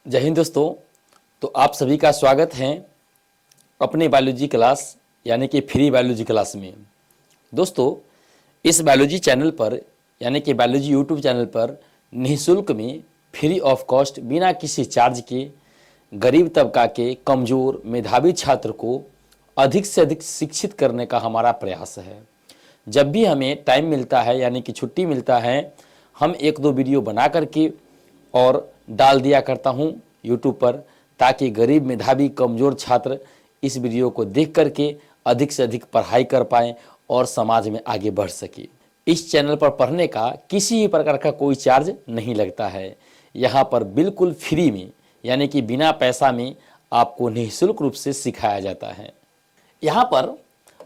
जय हिंद दोस्तों। तो आप सभी का स्वागत है अपने बायोलॉजी क्लास यानी कि फ्री बायोलॉजी क्लास में। दोस्तों, इस बायोलॉजी चैनल पर यानी कि बायोलॉजी यूट्यूब चैनल पर निःशुल्क में फ्री ऑफ कॉस्ट बिना किसी चार्ज के गरीब तबका के कमज़ोर मेधावी छात्र को अधिक से अधिक शिक्षित करने का हमारा प्रयास है। जब भी हमें टाइम मिलता है यानी कि छुट्टी मिलता है, हम एक दो वीडियो बना करके और डाल दिया करता हूं यूट्यूब पर, ताकि गरीब मेधावी कमज़ोर छात्र इस वीडियो को देख करके अधिक से अधिक पढ़ाई कर पाएँ और समाज में आगे बढ़ सके। इस चैनल पर पढ़ने का किसी भी प्रकार का कोई चार्ज नहीं लगता है। यहाँ पर बिल्कुल फ्री में यानी कि बिना पैसा में आपको निःशुल्क रूप से सिखाया जाता है। यहाँ पर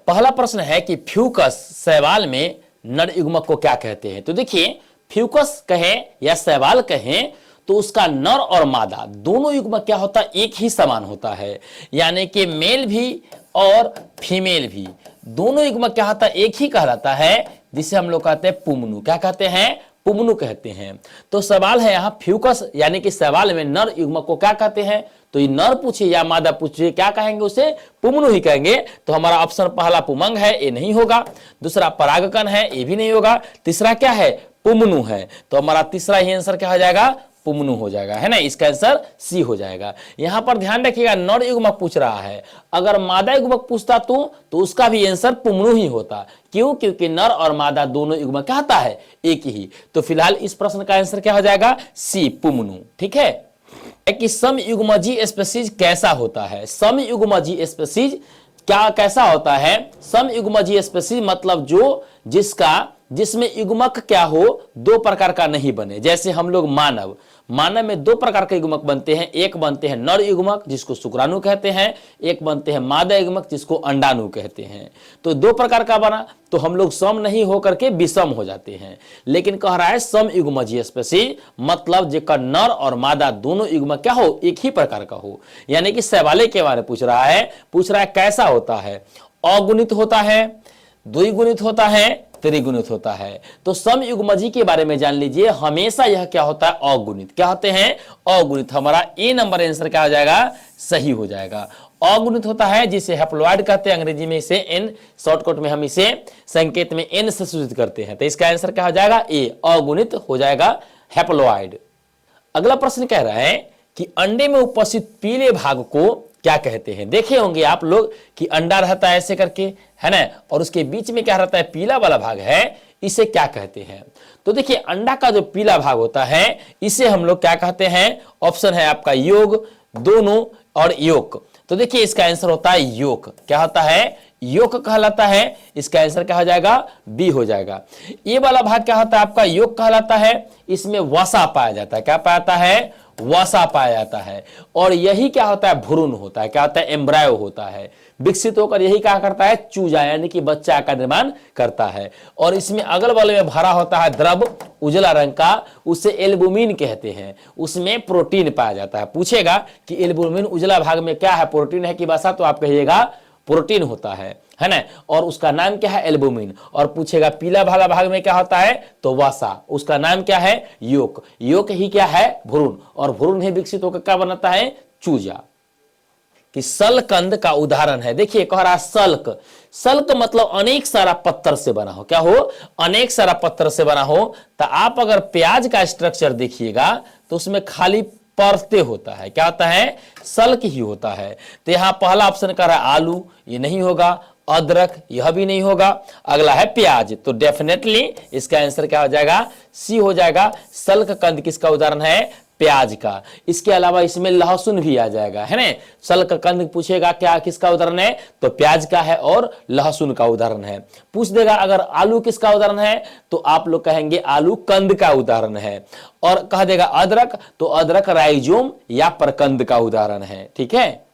पहला प्रश्न है कि फ्यूकस शैवाल में नर युग्मक को क्या कहते हैं। तो देखिए, फ्यूकस कहें या शैवाल कहें तो उसका नर और मादा दोनों युग्मक क्या होता है, एक ही समान होता है। यानी कि मेल भी और फीमेल भी दोनों युग्मक क्या होता है, एक ही कहलाता है, जिसे हम लोग कहते हैं पुमनु। क्या कहते हैं? पुमनु कहते हैं। तो सवाल है यहाँ फ्यूकस यानी कि शैवाल में नर युग्मक को क्या कहते हैं। तो ये नर पूछे या मादा पूछे क्या कहेंगे, उसे पुमनु ही कहेंगे। तो हमारा ऑप्शन पहला पुमंग है, ये नहीं होगा। दूसरा परागकण है, ये भी नहीं होगा। तीसरा क्या है? पुमनु है। तो हमारा तीसरा ही आंसर क्या हो जाएगा? पुमनु हो जाएगा, है ना। इसका आंसर सी हो जाएगा। यहां पर ध्यान रखिएगा, नर युग्मक पूछ रहा है। अगर मादा युग्मक पूछता तो उसका भी आंसर पुमनु ही होता। क्यों? क्योंकि नर और मादा दोनों युग्मक क्या होता है, एक ही। तो फिलहाल इस प्रश्न का आंसर क्या हो जाएगा? सी, पुमनु। ठीक है कि समयुग्मजी स्पीशीज कैसा होता है। समयुग्मजी स्पीशीज क्या कैसा होता है? समयुग्मजी स्पीशीज मतलब जिसमें युग्मक क्या हो, दो प्रकार का नहीं बने। जैसे हम लोग मानव में दो प्रकार के युग्मक बनते हैं। एक बनते हैं नर युग्मक जिसको शुक्राणु कहते हैं, एक बनते हैं मादा युग्मक जिसको अंडाणु कहते हैं। तो दो प्रकार का बना तो हम लोग सम नहीं होकर के विषम हो जाते हैं। लेकिन कह रहा है समयुग्मजीय स्पीशीज मतलब जेकर नर और मादा दोनों युग्मक क्या हो, एक ही प्रकार का हो। यानी कि शैवाल के बारे में पूछ रहा है कैसा होता है। अगुणित होता है, द्विगुणित होता है, त्रिगुणित होता है। तो समयुग्मजी के बारे में जान लीजिए, हमेशा यह क्या होता है? अगुणित। क्या होते हैं? अगुणित। हमारा ए नंबर आंसर क्या हो जाएगा? सही हो जाएगा। अगुणित होता है जिसे हैप्लॉइड कहते हैं। अंग्रेजी में इसे एन, शॉर्टकट में हम इसे संकेत में एन से सूचित करते हैं। तो इसका आंसर क्या हो जाएगा? ए, अगुणित हो जाएगा, हैप्लॉइड। अगला प्रश्न कह रहा है कि अंडे में उपस्थित पीले भाग को क्या कहते हैं। देखे होंगे आप लोग कि अंडा रहता है ऐसे करके, है ना, और उसके बीच में क्या रहता है, पीला वाला भाग है, इसे क्या कहते हैं। तो देखिए, अंडा का जो पीला भाग होता है इसे हम लोग क्या कहते हैं। ऑप्शन है आपका योग, दोनों और योक। तो देखिए इसका आंसर होता है योक। क्या होता है? योक कहलाता है। इसका आंसर क्या हो जाएगा? बी हो जाएगा। ये वाला भाग क्या होता है आपका? योक कहलाता है। इसमें वसा पाया जाता है। क्या पाया है? वसा पाया जाता है। और यही क्या होता है? भ्रूण होता है। क्या होता है? एम्ब्रायो होता है। विकसित होकर यही क्या करता है? चूजा यानी कि बच्चा का निर्माण करता है। और इसमें अगल बगल में भरा होता है द्रव उजला रंग का, उसे एल्बुमिन कहते हैं। उसमें प्रोटीन पाया जाता है। पूछेगा कि एल्बुमिन उजला भाग में क्या है, प्रोटीन है कि वसा, तो आप कहिएगा प्रोटीन होता है ना। और उसका नाम क्या है? एल्बुमिन। और पूछेगा पीला वाला भाग में क्या होता है, तो वसा, उसका नाम क्या है? योक। योक ही क्या है? भ्रूण। और भ्रूण ही विकसित होकर क्या बनाता है? चूजा। कि सलकंद का उदाहरण है। देखिए कह रहा सल्क, सल्क मतलब अनेक सारा पत्थर से बना हो। क्या हो? अनेक सारा पत्थर से बना हो। तो आप अगर प्याज का स्ट्रक्चर देखिएगा तो उसमें खाली परते होता है। क्या होता है? सल्क ही होता है। तो यहां पहला ऑप्शन कर रहा है आलू, ये नहीं होगा। अदरक, यह भी नहीं होगा। अगला है प्याज, तो डेफिनेटली इसका आंसर क्या हो जाएगा? सी हो जाएगा। सल्क कंद किसका उदाहरण है? प्याज का। इसके अलावा इसमें लहसुन भी आ जाएगा, है ना। सल्क कंद पूछेगा क्या किसका उदाहरण है, तो प्याज का है और लहसुन का उदाहरण है। पूछ देगा अगर आलू किसका उदाहरण है, तो आप लोग कहेंगे आलू कंद का उदाहरण है। और कह देगा अदरक, तो अदरक राइजोम या प्रकंद का उदाहरण है। ठीक है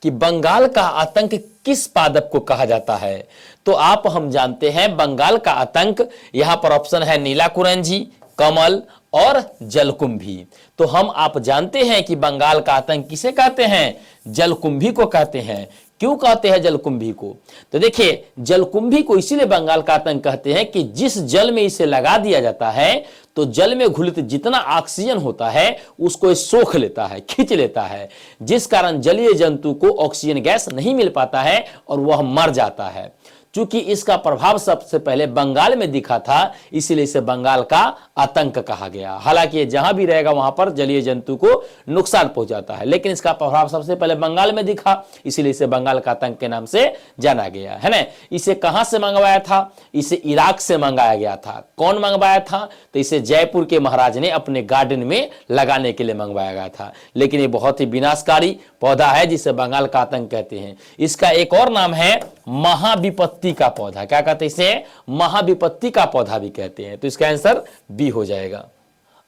कि बंगाल का आतंक किस पादप को कहा जाता है। तो आप हम जानते हैं बंगाल का आतंक, यहां पर ऑप्शन है नीला कुरंजी, कमल और जलकुंभी। तो हम आप जानते हैं कि बंगाल का आतंक किसे कहते हैं? जलकुंभी को कहते हैं। क्यों कहते हैं जलकुंभी को? तो देखिए, जलकुंभी को इसीलिए बंगाल का आतंक कहते हैं कि जिस जल में इसे लगा दिया जाता है तो जल में घुलित जितना ऑक्सीजन होता है उसको सोख लेता है, खींच लेता है, जिस कारण जलीय जंतु को ऑक्सीजन गैस नहीं मिल पाता है और वह मर जाता है। चूंकि इसका प्रभाव सबसे पहले बंगाल में दिखा था, इसीलिए इसे बंगाल का आतंक कहा गया। हालांकि जहां भी रहेगा वहां पर जलीय जंतु को नुकसान पहुंचाता है, लेकिन इसका प्रभाव सबसे पहले बंगाल में दिखा, इसीलिए इसे बंगाल का आतंक के नाम से जाना गया है ना। इसे कहां से मंगवाया था? इसे इराक से मंगाया गया था। कौन मंगवाया था? तो इसे जयपुर के महाराज ने अपने गार्डन में लगाने के लिए मंगवाया गया था। लेकिन ये बहुत ही विनाशकारी पौधा है जिसे बंगाल का आतंक कहते हैं। इसका एक और नाम है महाविपत्ति का पौधा। क्या कहते हैं इसे? महाविपत्ति का पौधा भी कहते हैं। तो इसका आंसर बी हो जाएगा।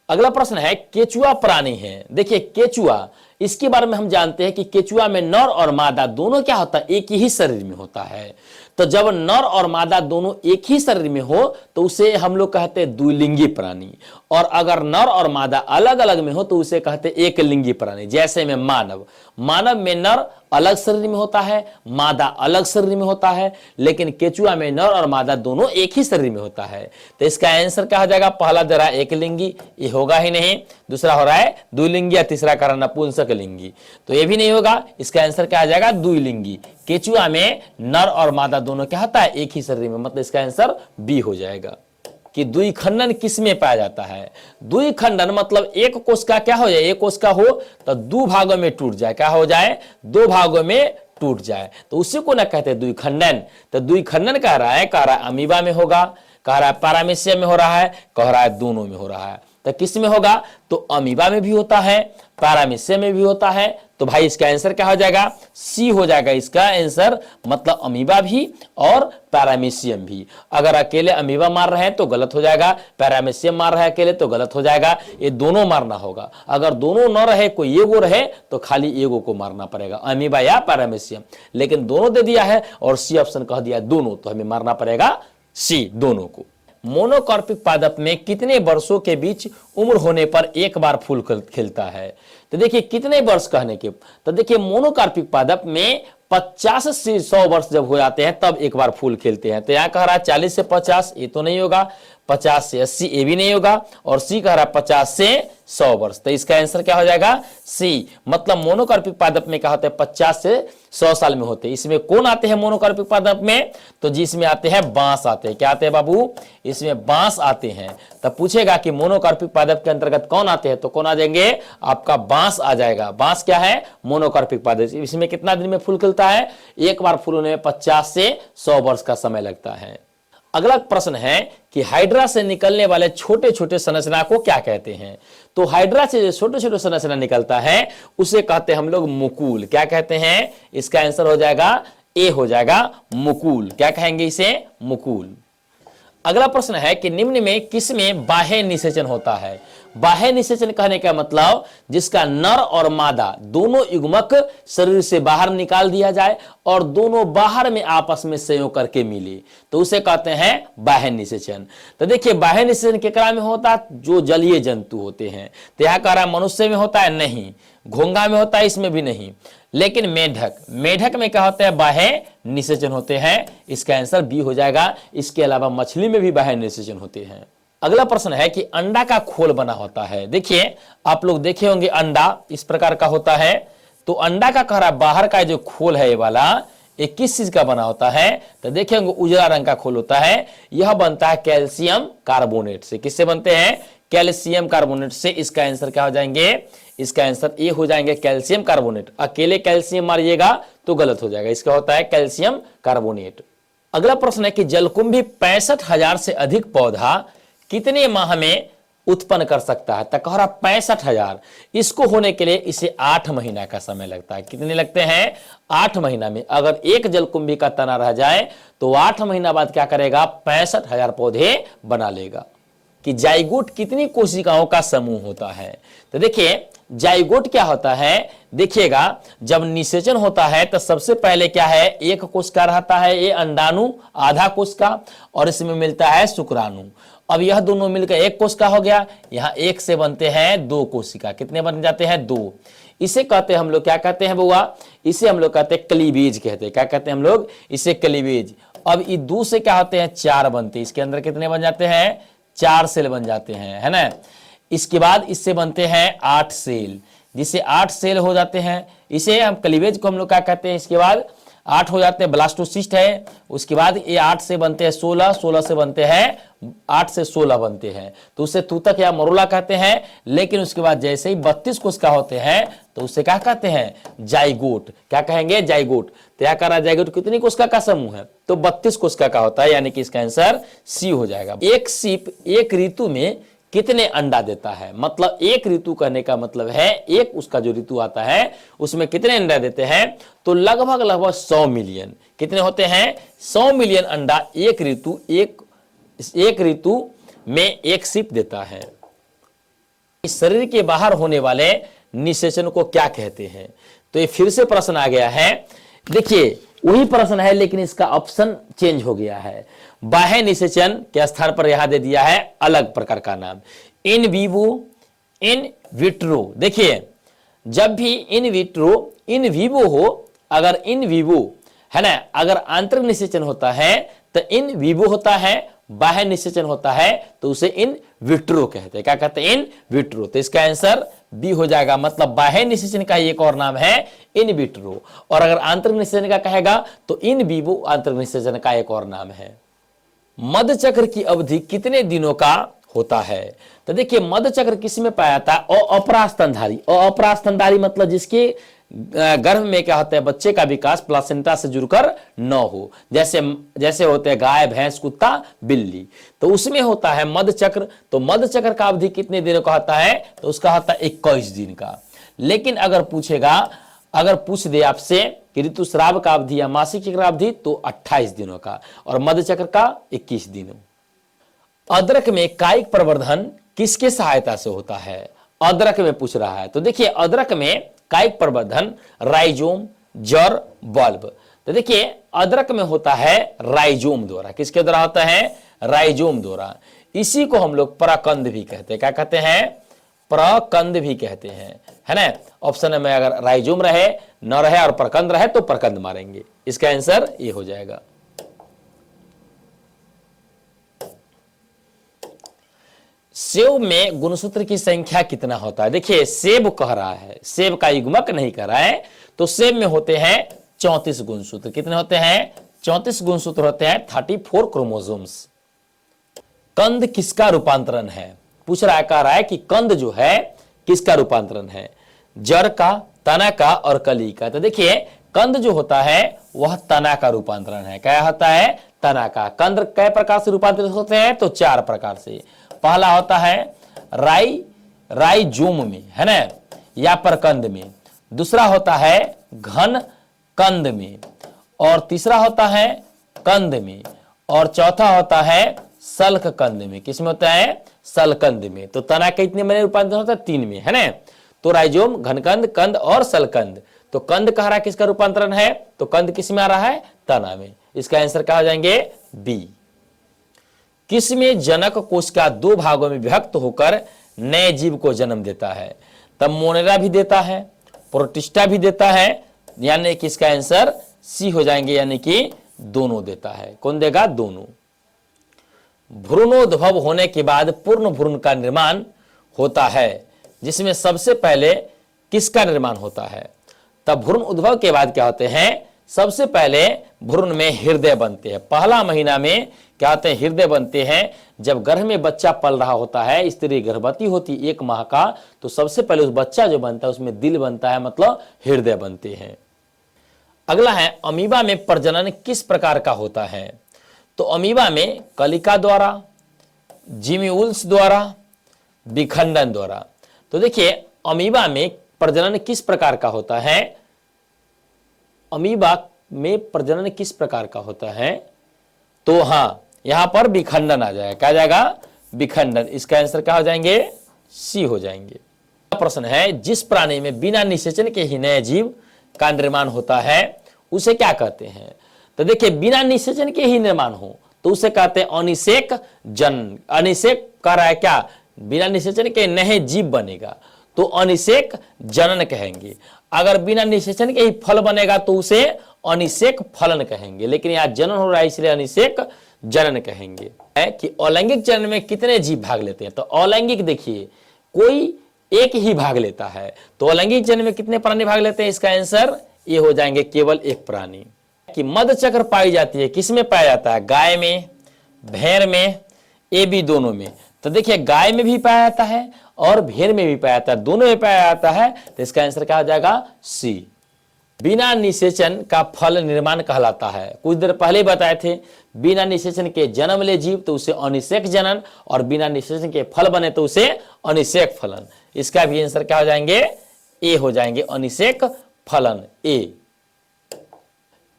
अगला प्रश्न है, केचुआ प्राणी है। देखिए, केचुआ, इसके बारे में हम जानते हैं कि केचुआ में नर और मादा दोनों क्या होता है? एक ही शरीर में होता है। तो जब नर और मादा दोनों एक ही शरीर में हो तो उसे हम लोग कहते हैं द्विलिंगी प्राणी, और अगर नर और मादा अलग अलग में हो तो उसे कहते हैं एक लिंगी प्राणी। जैसे में मानव, मानव में नर अलग शरीर में होता है, मादा अलग शरीर में होता है, लेकिन केचुआ में नर और मादा दोनों एक ही शरीर में होता है। तो इसका आंसर क्या हो जाएगा? पहला दे रहा है एक लिंगी, ये होगा ही नहीं। दूसरा हो रहा है द्विलिंगी, या तीसरा कर नपुंसक लिंगी, तो ये भी नहीं होगा। इसका आंसर क्या आ जाएगा? द्विलिंगी। केचुआ में नर और मादा दोनों क्या होता है? एक ही शरीर में, मतलब इसका आंसर बी हो जाएगा। कि द्विखंडन किस में पाया जाता है? द्विखंडन मतलब एक कोश का क्या हो जाए? एक कोश का हो तो दो भागों में टूट जाए। क्या हो जाए? दो भागों में टूट जाए, तो उसी को ना कहते हैं द्विखंडन। तो द्विखंडन कह रहा है अमीबा में होगा, कह रहा है पैरामीशियम में हो रहा है, कह रहा है दोनों में हो रहा है। तो किस में होगा? तो अमीबा में भी होता है, पैरामीशियम में भी होता है। तो भाई इसका आंसर क्या हो जाएगा? सी हो जाएगा इसका आंसर, मतलब अमीबा भी और पैरामीशियम भी। अगर अकेले अमीबा मार रहे हैं तो गलत हो जाएगा, पैरामीशियम मार रहा है अकेले तो गलत हो जाएगा। ये दोनों मारना होगा। अगर दोनों न रहे, कोई एगो रहे तो खाली एगो को मारना पड़ेगा, अमीबा या पैरामीशियम। लेकिन दोनों दे दिया है और सी ऑप्शन कह दिया दोनों, तो हमें मारना पड़ेगा सी, दोनों को। मोनोकार्पिक पादप में कितने वर्षों के बीच उम्र होने पर एक बार फूल खिलता है? तो देखिए कितने वर्ष कहने के, तो देखिए मोनोकार्पिक पादप में 50 से 100 वर्ष जब हो जाते हैं तब एक बार फूल खिलते हैं। तो यहाँ कह रहा है 40 से 50, ये तो नहीं होगा। 50 से 80, ये भी नहीं होगा। और सी कह रहा है 50 से 100 वर्ष। तो इसका आंसर क्या हो जाएगा? सी। मतलब मोनोकार्पिक पादप में क्या होते हैं? 50 से 100 साल में होते हैं। इसमें कौन आते हैं मोनोकार्पिक पादप में? तो जिसमें आते हैं बांस आते हैं। क्या आते हैं बाबू? इसमें बांस आते हैं। तब पूछेगा कि मोनोकार्पिक पादप के अंतर्गत कौन आते हैं, तो कौन आ जाएंगे? आपका बांस आ जाएगा। बांस क्या है? मोनोकार्पिक पादप। इसमें कितना दिन में फूल खिलता है? एक बार फूल होने में 50 से 100 वर्ष का समय लगता है। अगला प्रश्न है कि हाइड्रा से निकलने वाले छोटे छोटे संरचना को क्या कहते हैं? तो हाइड्रा से जो छोटे छोटे संरचना निकलता है उसे कहते हैं हम लोग मुकुल। क्या कहते हैं? इसका आंसर हो जाएगा ए, हो जाएगा मुकुल। क्या कहेंगे इसे? मुकुल। अगला प्रश्न है कि निम्न में किस में बाह्य निषेचन होता है? बाह्य निषेचन कहने का मतलब जिसका नर और मादा दोनों युग्मक शरीर से बाहर निकाल दिया जाए और दोनों बाहर में आपस में संयोग करके मिले, तो उसे कहते हैं बाह्य निषेचन। तो देखिए बाह्य निषेचन केकरा में होता है? जो जलीय जंतु होते हैं। तो यहां कह रहा है मनुष्य में होता है? नहीं। घोंघा में होता है? इसमें भी नहीं। लेकिन मेढक, मेढक में क्या होते हैं? बाह्य निषेचन होते हैं। इसका आंसर बी हो जाएगा। इसके अलावा मछली में भी बाह्य निषेचन होते हैं। अगला प्रश्न है कि अंडा का खोल बना होता है। देखिए आप लोग देखे होंगे अंडा इस प्रकार का होता है। तो अंडा का कह रहा बाहर का जो खोल है ये वाला, ये किस चीज का बना होता है? तो देखेंगे उजला रंग का खोल होता है। यह बनता है कैल्शियम कार्बोनेट से। किससे बनते हैं? कैल्शियम कार्बोनेट से। इसका आंसर क्या हो जाएंगे? इसका आंसर ए हो जाएंगे कैल्शियम कार्बोनेट। अकेले कैल्शियम मारिएगा तो गलत हो जाएगा। इसका होता है कैल्शियम कार्बोनेट। अगला प्रश्न है कि जलकुंभी 65,000 से अधिक पौधा कितने माह में उत्पन्न कर सकता है? तो कह रहा 65,000। इसको होने के लिए इसे 8 महीना का समय लगता है। कितने लगते हैं? 8 महीना में। अगर एक जलकुंभी का तना रह जाए तो 8 महीना बाद क्या करेगा? 65,000 पौधे बना लेगा। कि जाइगोट कितनी कोशिकाओं का समूह होता है? तो देखिए जाइगोट क्या होता है, देखिएगा जब निषेचन होता है तो सबसे पहले क्या है? एक कोशिका रहता है, ये अंडाणु, आधा कोशिका, और इसमें मिलता है शुक्राणु। अब यह दोनों मिलकर एक कोशिका हो गया, यहां एक से बनते हैं दो कोशिका, कितने बन जाते हैं? दो। इसे कहते हैं हम लोग, क्या कहते हैं बउआ? इसे हम लोग कहते हैं क्लीवेज कहते हैं। क्या कहते हैं हम लोग? इसे क्लीवेज। अब ये दो से क्या होते हैं? चार बनते हैं। इसके अंदर कितने बन जाते हैं? 4 सेल बन जाते हैं, है ना। इसके बाद इससे बनते हैं 8 सेल, जिससे 8 सेल हो जाते हैं। इसे हम क्लीवेज को हम लोग क्या कहते हैं? इसके बाद 8 हो जाते हैं, ब्लास्टोसिस्ट है। उसके बाद ये 8 से बनते हैं 16, 16 से बनते हैं 8 से 16 बनते हैं, तो उसे तूतक या मरोला कहते हैं। लेकिन उसके बाद जैसे ही 32 कोशिका होते हैं तो उसे क्या कहते हैं? जाइगोट। क्या कहेंगे? जाइगोट। तो क्या कह रहा है? जाइगोट कितनी कोशिका का समूह है? तो 32 कोशिका का होता है, यानी कि इसका आंसर सी हो जाएगा। एक सीप एक ऋतु में कितने अंडा देता है? मतलब एक ऋतु कहने का मतलब है एक उसका जो ऋतु आता है उसमें कितने अंडा देते हैं? तो लगभग 100 मिलियन। कितने होते हैं? 100 मिलियन अंडा एक ऋतु में एक सीप देता है। इस शरीर के बाहर होने वाले निषेचन को क्या कहते हैं? तो ये फिर से प्रश्न आ गया है। देखिए वही प्रश्न है लेकिन इसका ऑप्शन चेंज हो गया है। बाह्य निषेचन के स्थान पर यहां दे दिया है अलग प्रकार का नाम, इन विवो, इन विट्रो। देखिए जब भी इन विट्रो, इन विवो हो, अगर इन विवो है ना, अगर आंतरिक निषेचन होता है तो इन विवो होता है, बाह्य निषेचन होता है तो उसे इन विट्रो कहते हैं। क्या कहते हैं? In vitro. तो इसका आंसर बी हो जाएगा। मतलब बाह्य निषेचन का एक और नाम है इन विट्रो, और अगर आंतरिक निषेचन का कहेगा तो इन विवो आंतरिक निषेचन का एक और नाम है। मध चक्र की अवधि कितने दिनों का होता है? तो देखिए मध चक्र किसमें पाया जाता है? अपरास्तनधारी। अपरास्तनधारी मतलब जिसके गर्भ में क्या होता है? बच्चे का विकास प्लासेंटा से जुड़कर न हो, जैसे होते हैं गाय, भैंस, कुत्ता, बिल्ली, तो उसमें होता है मध चक्र। तो मध चक्र का अवधि कितने दिनों का होता है? तो उसका होता है 21 दिन का। लेकिन अगर पूछ दे आपसे कि ऋतुस्राव का अवधि या मासिक चक्र अवधि, तो 28 दिनों का, और मध चक्र का 21 दिनों। अदरक में कायिक प्रवर्धन किसके सहायता से होता है? अदरक में पूछ रहा है। तो देखिए अदरक में कायिक प्रवर्धन राइजोम, जड़, बल्ब। तो देखिए अदरक में होता है राइजोम द्वारा। किसके द्वारा होता है? राइजोम द्वारा। इसी को हम लोग प्रकंद भी कहते हैं। क्या कहते हैं? प्रकंद भी कहते हैं, है ना। ऑप्शन में अगर राइजोम रहे, न रहे और प्रकंद रहे तो प्रकंद मारेंगे। इसका आंसर ये हो जाएगा। सेब में गुणसूत्र की संख्या कितना होता है? देखिए सेब कह रहा है, सेब का युग्मक नहीं कह रहा है। तो सेब में होते हैं 34 गुणसूत्र। कितने होते हैं? 34 गुणसूत्र होते हैं, 34 क्रोमोसोम्स। कंद किसका रूपांतरण है? पूछ रहा है, कह रहा है कि कंद जो है किसका रूपांतरण है? जड़ का, तना का और कली का। तो देखिए कंद जो होता है वह तना का रूपांतरण है। क्या होता है? तना का। कंद कई प्रकार से रूपांतरित होते हैं? तो 4 प्रकार से। पहला होता है राइजोम में, है ना, या प्रकंद में। दूसरा होता है घन कंद में, और तीसरा होता है कंद में, और चौथा होता है सल्क कंद में। किसमें होता है? सलकंद में। तो तना के इतने में रूपांतरण होता है? 3 में, है ना। तो राइजोम, घनकंद, कंद और सलकंद। तो कंद कह रहा है किसका रूपांतरण है? तो कंद किस में आ रहा है? तना में। इसका आंसर क्या हो जाएंगे? बी। किसमें जनक कोशिका 2 भागों में विभक्त होकर नए जीव को जन्म देता है? तब मोनेरा भी देता है, प्रोटिस्टा भी देता है, यानी कि इसका आंसर सी हो जाएंगे, यानी कि दोनों देता है। कौन देगा? दोनों। भ्रूणोद्भव होने के बाद पूर्ण भ्रूण का निर्माण होता है, जिसमें सबसे पहले किसका निर्माण होता है? तब भ्रूण उद्भव के बाद क्या होते हैं? सबसे पहले भ्रूण में हृदय बनते हैं। पहला महीना में क्या होते हैं? हृदय बनते हैं। जब गर्भ में बच्चा पल रहा होता है, स्त्री गर्भवती होती 1 माह का, तो सबसे पहले उस बच्चा जो बनता है उसमें दिल बनता है, मतलब हृदय बनते हैं। अगला है अमीबा में प्रजनन किस प्रकार का होता है? तो अमीबा में कलिका द्वारा, जिम्यूल्स द्वारा, विखंडन द्वारा। तो देखिए अमीबा में प्रजनन किस प्रकार का होता है? अमीबा में प्रजनन किस प्रकार का होता है? तो हां, यहां पर विखंडन आ जाएगा। क्या जाएगा? विखंडन। इसका आंसर क्या हो जाएंगे? सी हो जाएंगे। प्रश्न है, जिस प्राणी में बिना निषेचन के ही नए जीव का निर्माण होता है उसे क्या कहते हैं? तो देखिए बिना निषेचन के ही निर्माण हो तो उसे कहते हैं अनिषेक जनन। अनिषेक कर रहा है क्या, बिना निषेचन के नहीं जीव बनेगा तो अनिषेक जनन कहेंगे। अगर बिना निषेचन के ही फल बनेगा तो उसे अनिषेक फलन कहेंगे, लेकिन यहाँ जनन हो रहा है इसलिए अनिषेक जनन कहेंगे। है कि अलैंगिक जनन में कितने जीव भाग लेते हैं, तो अलैंगिक देखिए कोई एक ही भाग लेता है, तो अलैंगिक जनन में कितने प्राणी भाग लेते हैं, इसका आंसर ये हो जाएंगे केवल एक प्राणी। कि मध्य चक्र पाई जाती है, किसमें पाया जाता है, गाय में, भेड़ में, ये भी दोनों में। तो देखिए गाय में भी पाया जाता है और भेड़ में भी पाया जाता है, दोनों में पाया जाता है, तो इसका आंसर क्या हो जाएगा सी। बिना निषेचन का फल निर्माण कहलाता है। कुछ देर पहले बताए थे बिना निषेचन के जन्म ले जीव तो उसे अनिषेक जनन, और बिना निषेचन के फल बने तो उसे अनिषेक फलन। इसका भी आंसर क्या हो जाएंगे, ए हो जाएंगे, अनिषेक फलन ए।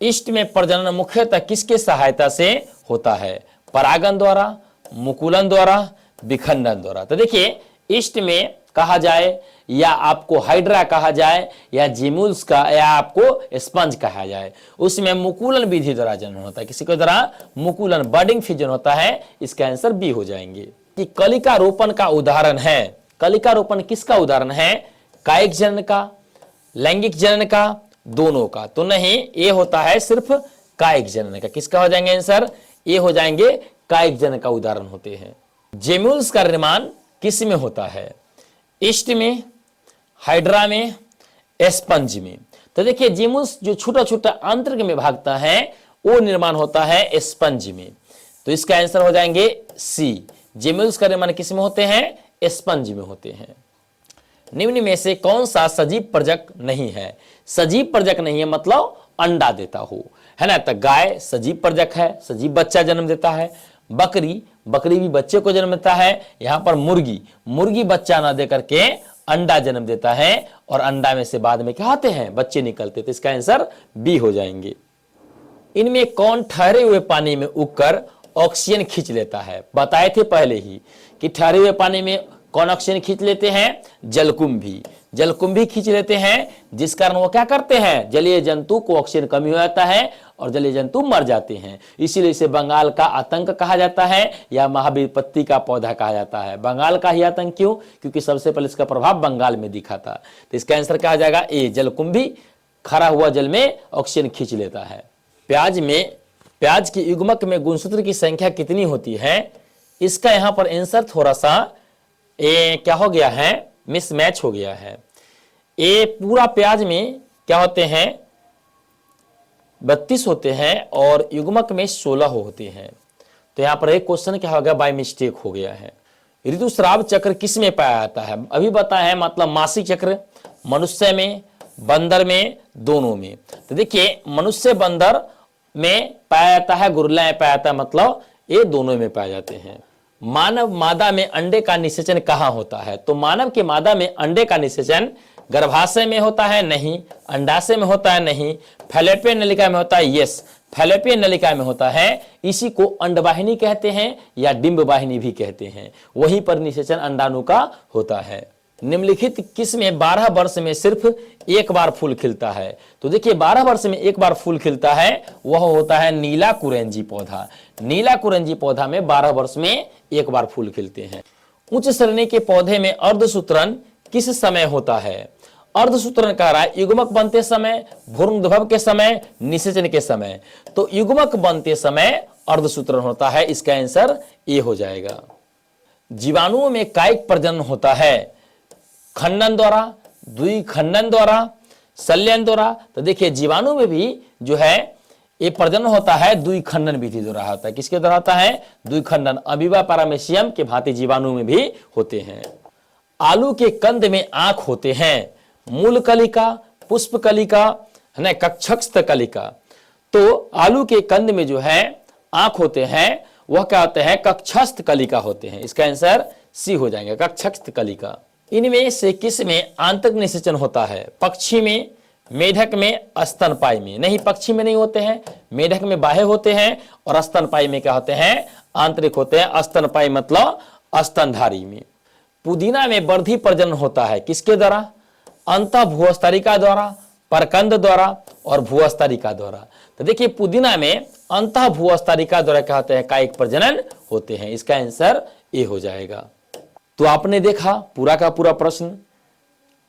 इष्ट में प्रजनन मुख्यतः किसके सहायता से होता है, परागन द्वारा, मुकुलन द्वारा, विखंडन द्वारा। तो देखिए इष्ट में कहा जाए या आपको हाइड्रा कहा जाए या जिम्यूल्स का या आपको स्पंज कहा जाए, उसमें मुकुलन विधि द्वारा जनन होता है, किसी के द्वारा मुकुलन बर्डिंग फिजन होता है। इसका आंसर बी हो जाएंगे। कि कलिका रोपण का उदाहरण है, कलिका रोपण किसका उदाहरण है, कायिक जनन का, लैंगिक जनन का, दोनों का, तो नहीं ये होता है सिर्फ कायिक जनन का। किसका हो जाएंगे आंसर, ये हो जाएंगे कायिक जनन का उदाहरण होते हैं। जेम्यूल्स का निर्माण किस में होता है, इष्ट में, हाइड्रा में, स्पंज में। तो देखिए जेम्यूल्स जो छोटा छोटा आंतरिक में भागता है वो निर्माण होता है स्पंज में, तो इसका आंसर हो जाएंगे सी। जेम्यूल्स का निर्माण किस में होते हैं, स्पंज में होते हैं। निम्न में से कौन सा सजीव प्रजक नहीं है, सजीव प्रजक नहीं है मतलब अंडा देता हो, है ना, तो गाय सजीव प्रजक है, सजीव बच्चा जन्म देता है। बकरी, बकरी भी बच्चे को जन्म देता है। यहाँ पर मुर्गी, मुर्गी बच्चा ना दे करके अंडा जन्म देता है, और अंडा में से बाद में क्या होते हैं, बच्चे निकलते, तो इसका आंसर बी हो जाएंगे। इनमें कौन ठहरे हुए पानी में उगकर ऑक्सीजन खींच लेता है, बताए थे पहले ही कि ठहरे हुए पानी में कौन ऑक्सीजन खींच लेते हैं, जलकुंभी, जलकुंभी खींच लेते हैं, जिस कारण वो क्या करते हैं, जलीय जंतु को ऑक्सीजन कमी हो जाता है और जलीय जंतु मर जाते हैं। इसीलिए इसे बंगाल का आतंक कहा जाता है या महावीर पत्ती का पौधा कहा जाता है। बंगाल का ही आतंक क्यों, क्योंकि सबसे पहले इसका प्रभाव बंगाल में दिखा था। तो इसका आंसर क्या हो जाएगा, ए, जलकुंभी खड़ा हुआ जल में ऑक्सीजन खींच लेता है। प्याज में, प्याज की युग्मक में गुणसूत्र की संख्या कितनी होती है, इसका यहाँ पर आंसर थोड़ा सा क्या हो गया है, मिसमैच हो गया है। ये पूरा प्याज में क्या होते हैं, 32 होते हैं और युग्मक में 16 होते हैं। तो यहाँ पर एक क्वेश्चन क्या हो गया, बाय मिस्टेक हो गया है। ऋतुस्राव चक्र किस में पाया जाता है, अभी बताया है, मतलब मासिक चक्र मनुष्य में, बंदर में, दोनों में। तो देखिए मनुष्य बंदर में पाया जाता है, गुरला में पाया जाता है, मतलब ये दोनों में पाए जाते हैं। मानव मादा में अंडे का निषेचन कहाँ होता है, तो मानव के मादा में अंडे का निषेचन गर्भाशय में होता है, नहीं, अंडाशय में होता है, नहीं, फैलोपियन नलिका में होता है, यस, फैलोपियन नलिका में होता है। इसी को अंडवाहिनी कहते हैं या डिंब वाहिनी भी कहते हैं, वहीं पर निषेचन अंडाणु का होता है। निम्नलिखित किस में 12 वर्ष में सिर्फ एक बार फूल खिलता है, तो देखिए 12 वर्ष में एक बार फूल खिलता है, वह होता है नीला कुरेंजी पौधा। नीला कुरेंजी पौधा में 12 वर्ष में एक बार फूल खिलते हैं। उच्च श्रेणी के पौधे में अर्धसूत्रण किस समय होता है, अर्धसूत्रण कह रहा है युग्मक बनते समय, भ्रूणोद्भव के समय, निषेचन के समय। तो युग्मक बनते समय अर्धसूत्रण होता है, इसका आंसर ए हो जाएगा। जीवाणुओं में कायिक प्रजनन होता है, खंडन द्वारा, द्विखंडन द्वारा, संलयन द्वारा। तो देखिए जीवाणु में भी जो है ये प्रजनन होता है द्विखंडन विधि द्वारा होता है, किसके द्वारा होता है, द्विखंडन। अमीबा पैरामीशियम के भांति जीवाणु में भी होते हैं। आलू के कंद में आंख होते हैं, मूल कलिका, पुष्प कलिका, है ना, कक्षस्थ कलिका। तो आलू के कंद में जो है आंख होते हैं वह क्या होते हैं, कक्षस्थ कलिका होते हैं। इसका आंसर सी हो जाएगा, कक्षस्थ कलिका। इनमें से किस में आंतरिक निषेचन होता है, पक्षी में, मेढक में, स्तनपायी में। नहीं, पक्षी में नहीं होते हैं, मेढक में बाह्य होते हैं और स्तनपायी में क्या होते हैं, आंतरिक होते हैं। स्तनपायी मतलब स्तनधारी में। पुदीना में वर्धी प्रजनन होता है, किसके द्वारा, अंतःभूस्तरिका द्वारा, परकंद द्वारा और भूअस्तरिका द्वारा। तो देखिए पुदीना में अंतः भूअस्तरिका द्वारा क्या होते हैं, कायिक प्रजनन होते हैं। इसका आंसर ए हो जाएगा। तो आपने देखा पूरा का पूरा प्रश्न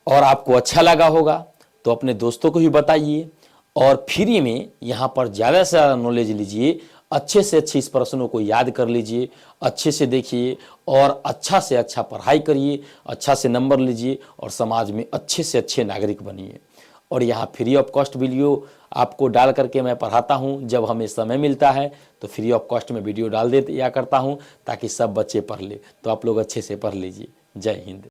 और आपको अच्छा लगा होगा तो अपने दोस्तों को भी बताइए और फ्री में यहाँ पर ज़्यादा से ज़्यादा नॉलेज लीजिए, अच्छे से अच्छे इस प्रश्नों को याद कर लीजिए, अच्छे से देखिए और अच्छा से अच्छा पढ़ाई करिए, अच्छा से नंबर लीजिए और समाज में अच्छे से अच्छे नागरिक बनिए। और यहाँ फ्री ऑफ कॉस्ट वीडियो आपको डाल करके मैं पढ़ाता हूँ। जब हमें समय मिलता है तो फ्री ऑफ कॉस्ट में वीडियो डाल दिया करता हूँ ताकि सब बच्चे पढ़ ले। तो आप लोग अच्छे से पढ़ लीजिए। जय हिंद।